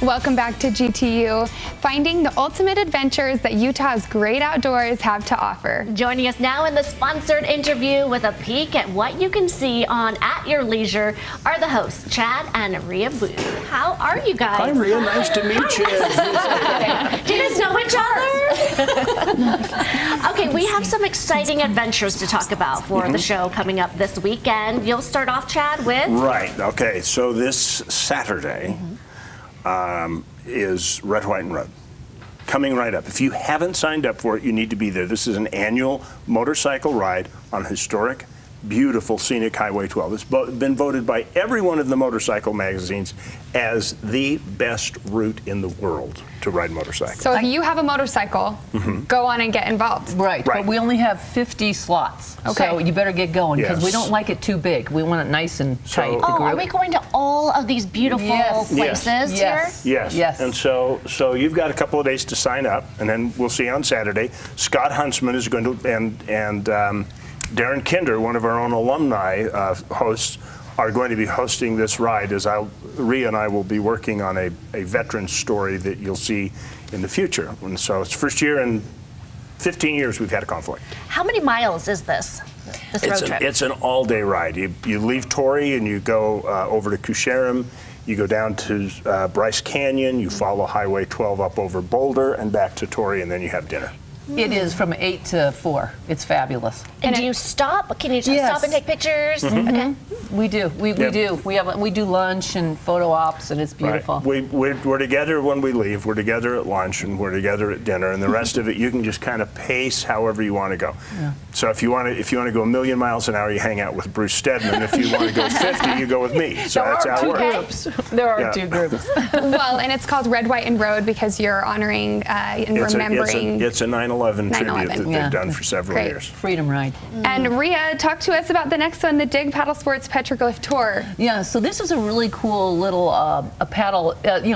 Welcome back to GTU, finding the ultimate adventures that Utah's great outdoors have to offer. Joining us now in the sponsored interview with a peek at what you can see on At Your Leisure are the hosts, Chad and Rhea Booth. How are you guys? Hi, Rhea. Nice to meet you. Do you guys know each other? Okay, we have some exciting adventures to talk about for the show coming up this weekend. You'll start off, Chad, with? Right. Okay. So this Saturday is Red, White, and Road. Coming right up. If you haven't signed up for it, you need to be there. This is an annual motorcycle ride on historic, beautiful, scenic Highway 12. It's been voted by every one of the motorcycle magazines as the best route in the world to ride motorcycles. So if you have a motorcycle, go on and get involved. Right, but we only have 50 slots, so you better get going because we don't like it too big. We want it nice and tight. Oh, are we going to all of these beautiful places here? Yes. And so you've got a couple of days to sign up, and then we'll see you on Saturday. Scott Huntsman is going to, and Darren Kinder, one of our own alumni hosts, are going to be hosting this ride as Rhea and I will be working on a veteran story that you'll see in the future. And so it's first year in 15 years we've had a conflict. How many miles is this road trip? It's an all-day ride. You leave Torrey and you go over to Kusharam. You go down to Bryce Canyon. You follow Highway 12 up over Boulder and back to Torrey, and then you have dinner. It is from 8 to 4. It's fabulous. And do you stop? Can you just stop and take pictures? Okay. We do. We do. We do lunch and photo ops, and it's beautiful. Right. We're together when we leave. We're together at lunch, and we're together at dinner, and the rest of it you can just kind of pace however you want to go. Yeah. So if you want to go 1,000,000 miles an hour, you hang out with Bruce Stedman. If you want to go 50, you go with me. So that's how it works. There are two groups. Well, and it's called Red, White, and Road because you're honoring and remembering. It's a 9/11 tribute that they've done for several years. Freedom Ride. And Rhea, talk to us about the next one, the Dig Paddle Sports Petroglyph Tour. Yeah, so this is a really cool little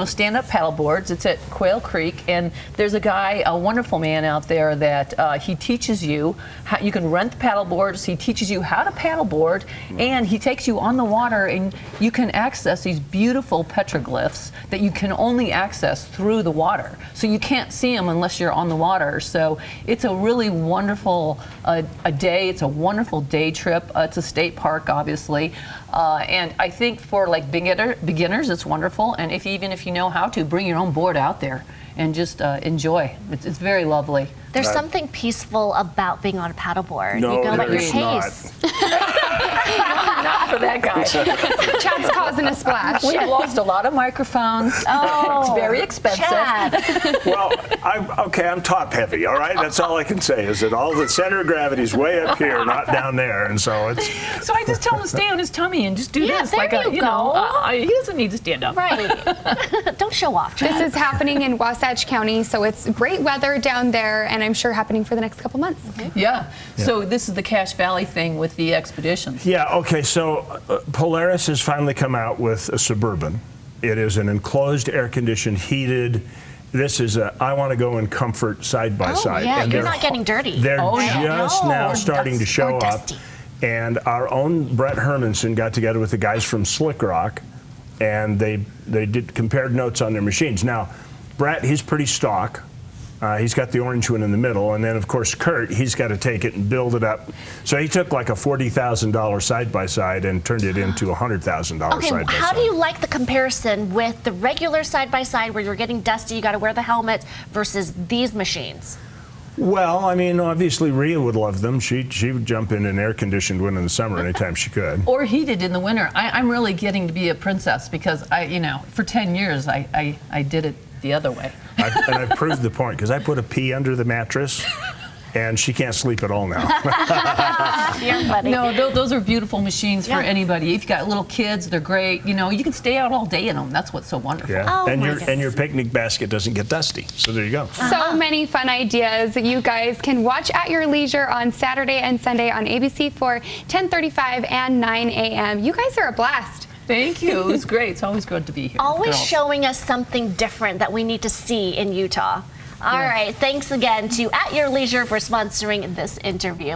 stand-up paddle boards. It's at Quail Creek, and there's a guy, a wonderful man out there that he teaches you how you can rent the paddle boards. He teaches you how to paddleboard, and he takes you on the water, and you can access these beautiful petroglyphs that you can only access through the water. So you can't see them unless you're on the water. So it's a really wonderful a day. It's a wonderful day trip. It's a state park, obviously, and I think for like beginners, it's wonderful. And even if you know how to, bring your own board out there and just enjoy. It's very lovely. There's something peaceful about being on a paddleboard. No, you go at your there is pace. Not for that guy. Chad's causing a splash. We've lost a lot of microphones. It's very expensive. Chad. Well, I'm top heavy, all right? That's all I can say is that all the center of gravity is way up here, not down there, and so it's... So I just tell him to stay on his tummy and just do this. There like you go. He doesn't need to stand up. Right. Don't show off, Chad. This is happening in Wasatch County, so it's great weather down there, and I'm sure happening for the next couple months. Yeah. So this is the Cache Valley thing with the expeditions. Yeah, okay, so Polaris has finally come out with a Suburban. It is an enclosed, air-conditioned, heated. This is I want to go in comfort side by side. Yeah, and you're not getting dirty. They're just now starting to show up. And our own Brett Hermanson got together with the guys from Slick Rock, and they did compared notes on their machines. Now, Brett, he's pretty stock. He's got the orange one in the middle, and then of course Kurt, he's got to take it and build it up. So he took like a $40,000 side-by-side and turned it into a $100,000 side-by-side. How do you like the comparison with the regular side-by-side where you're getting dusty, you got to wear the helmet, versus these machines? Well, I mean, obviously Rhea would love them. She would jump in an air-conditioned one in the summer anytime she could. Or heated in the winter. I'm really getting to be a princess because for 10 years I did it the other way. And I've proved the point because I put a pea under the mattress, and she can't sleep at all now. You're funny. No, those are beautiful machines for anybody. If you've got little kids, they're great. You can stay out all day in them. That's what's so wonderful. Yeah. Oh, and your picnic basket doesn't get dusty. So there you go. So many fun ideas. You guys can watch At Your Leisure on Saturday and Sunday on ABC4, 10:35 and 9 a.m. You guys are a blast. Thank you. It was great. It's always good to be here. Always showing us something different that we need to see in Utah. All right. Thanks again to At Your Leisure for sponsoring this interview.